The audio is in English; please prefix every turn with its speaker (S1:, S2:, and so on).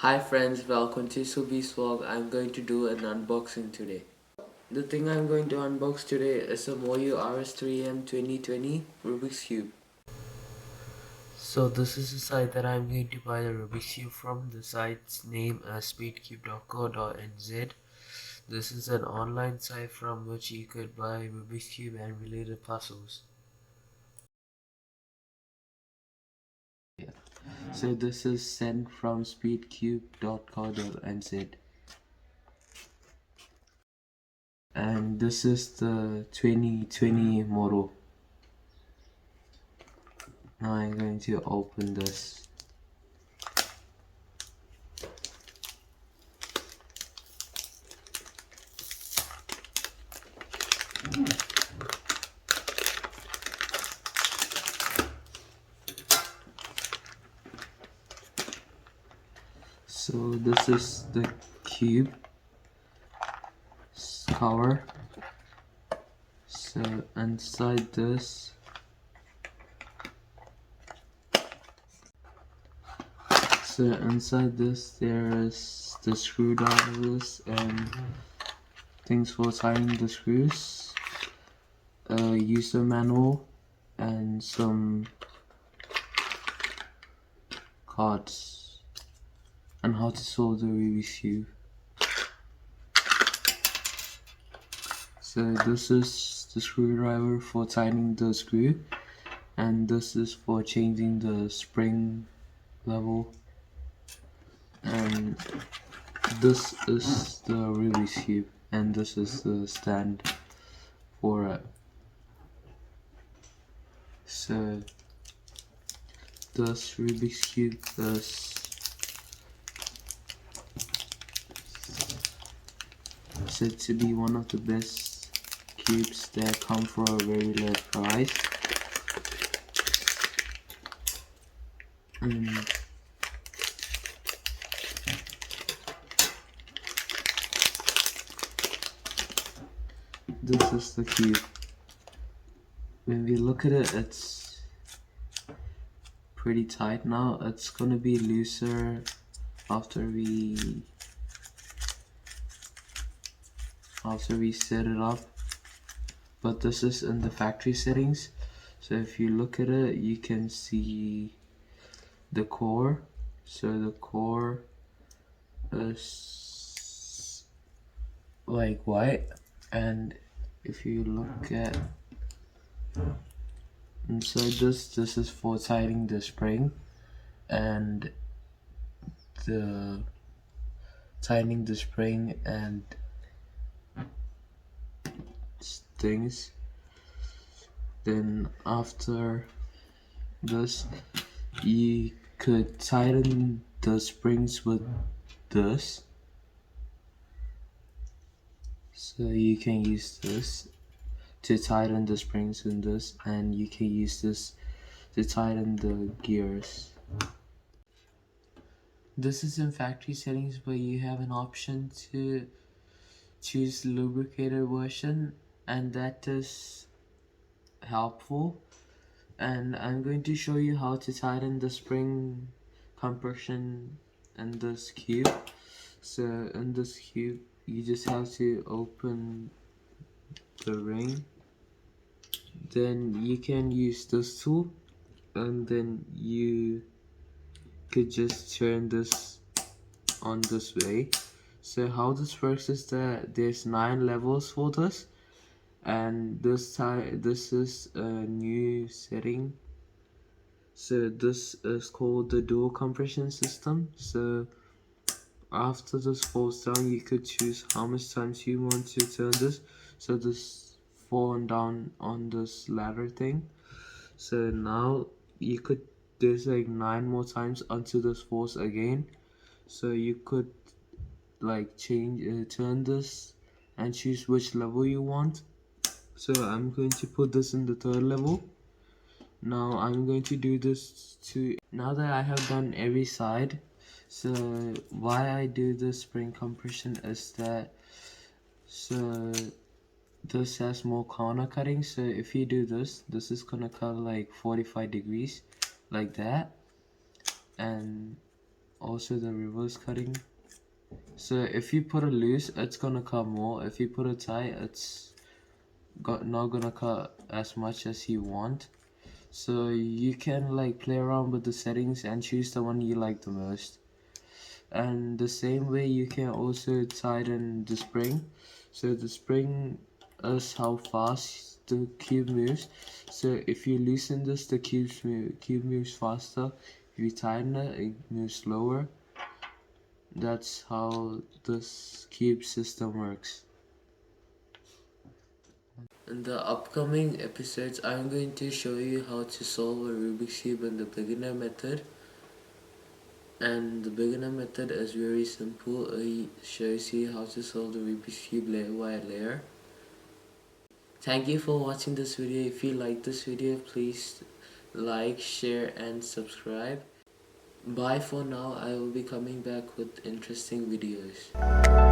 S1: Hi friends, welcome to Subi's vlog. I'm going to do an unboxing today. The thing I'm going to unbox today is a Moyu RS3M 2020 Rubik's Cube. So this is the site that I'm going to buy the Rubik's Cube from. The site's name is speedcube.co.nz. This is an online site from which you could buy Rubik's Cube and related puzzles. So this is sent from speedcube.co.nz. And this is the 2020 model. Now I'm going to open this. So this is the cube cover. So inside this there is the screwdrivers and things for tightening the screws, a user manual, and some cards on how to solve the Rubik's Cube. So this is the screwdriver for tightening the screw, and this is for changing the spring level, and this is the Rubik's Cube, and this is the stand for it. So this Rubik's Cube is said to be one of the best cubes that come for a very low price. And this is the cube. When we look at it, it's pretty tight now. It's gonna be looser after we set it up, but this is in the factory settings. So if you look at it, you can see the core. So the core is like white, and if you look at inside this is for tightening the spring and things. Then after this, you could tighten the springs with this. So you can use this to tighten the springs in this, and you can use this to tighten the gears. This is in factory settings, but you have an option to choose lubricated version, and that is helpful. And I'm going to show you how to tighten the spring compression in this cube. So in this cube, you just have to open the ring, then you can use this tool, and then you could just turn this on this way. So how this works is that there's 9 levels for this, and this is a new setting. So this is called the dual compression system. So after this falls down, you could choose how much times you want to turn this. So this falling down on this ladder thing. So now you could, there's like 9 more times until this falls again. So you could like turn this and choose which level you want. So I'm going to put this in the 3rd level. Now I'm going to do this now that I have done every side. So why I do the spring compression is that, so this has more corner cutting. So if you do this is gonna cut like 45 degrees like that, and also the reverse cutting. So if you put it loose, it's gonna cut more. If you put it tight, it's not gonna cut as much as you want. So you can like play around with the settings and choose the one you like the most. And the same way you can also tighten the spring. So the spring is how fast the cube moves. So if you loosen this, the cube moves faster. If you tighten it, it moves slower. That's how this cube system works. In the upcoming episodes, I'm going to show you how to solve a Rubik's Cube in the beginner method. And the beginner method is very simple. It shows you how to solve the Rubik's Cube layer by layer. Thank you for watching this video. If you like this video, please like, share and subscribe. Bye for now. I will be coming back with interesting videos.